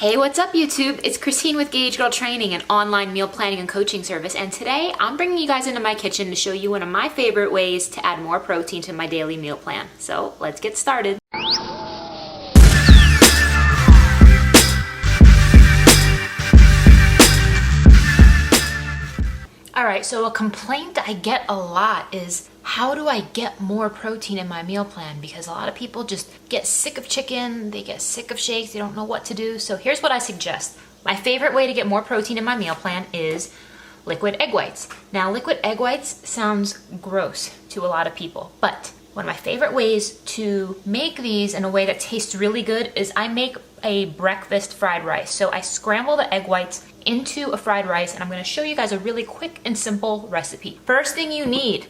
Hey, what's up YouTube? It's Christine with Gauge Girl Training, an online meal planning and coaching service, and today I'm bringing you guys into my kitchen to show you one of my favorite ways to add more protein to my daily meal plan. So let's get started. Alright, so a complaint I get a lot is, how do I get more protein in my meal plan? Because a lot of people just get sick of chicken, they get sick of shakes, they don't know what to do. So here's what I suggest. My favorite way to get more protein in my meal plan is liquid egg whites. Now, liquid egg whites sounds gross to a lot of people, but one of my favorite ways to make these in a way that tastes really good is I make a breakfast fried rice. So I scramble the egg whites into a fried rice, and I'm gonna show you guys a really quick and simple recipe. First thing you need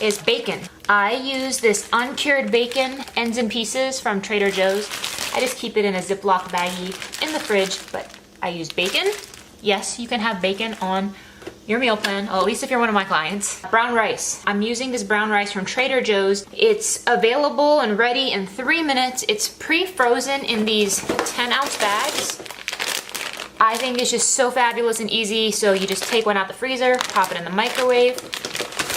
is bacon. I use this uncured bacon, ends and pieces from Trader Joe's. I just keep it in a Ziploc baggie in the fridge, but I use bacon. Yes, you can have bacon on your meal plan, at least if you're one of my clients. Brown rice. I'm using this brown rice from Trader Joe's. It's available and ready in 3 minutes. It's pre-frozen in these 10-ounce bags. I think it's just so fabulous and easy. So you just take one out the freezer, pop it in the microwave,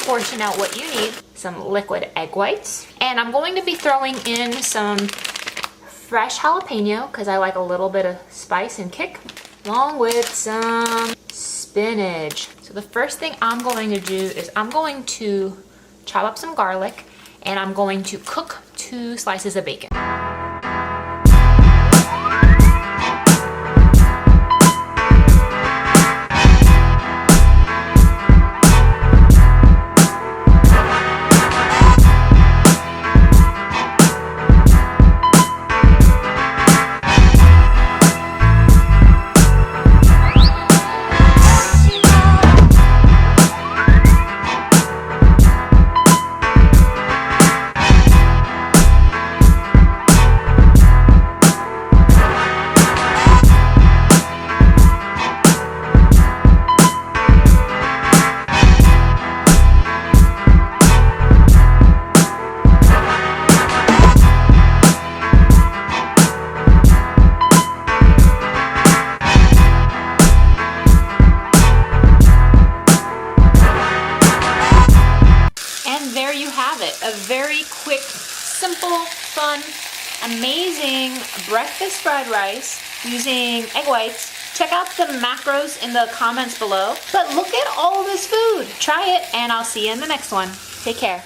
portion out what you need, some liquid egg whites, and I'm going to be throwing in some fresh jalapeno because I like a little bit of spice and kick, along with some spinach. So the first thing I'm going to do is I'm going to chop up some garlic, and I'm going to cook 2 slices of bacon. There you have it, a very quick, simple, fun, amazing breakfast fried rice using egg whites. Check out the macros in the comments below. But look at all this food. Try it, and I'll see you in the next one. Take care.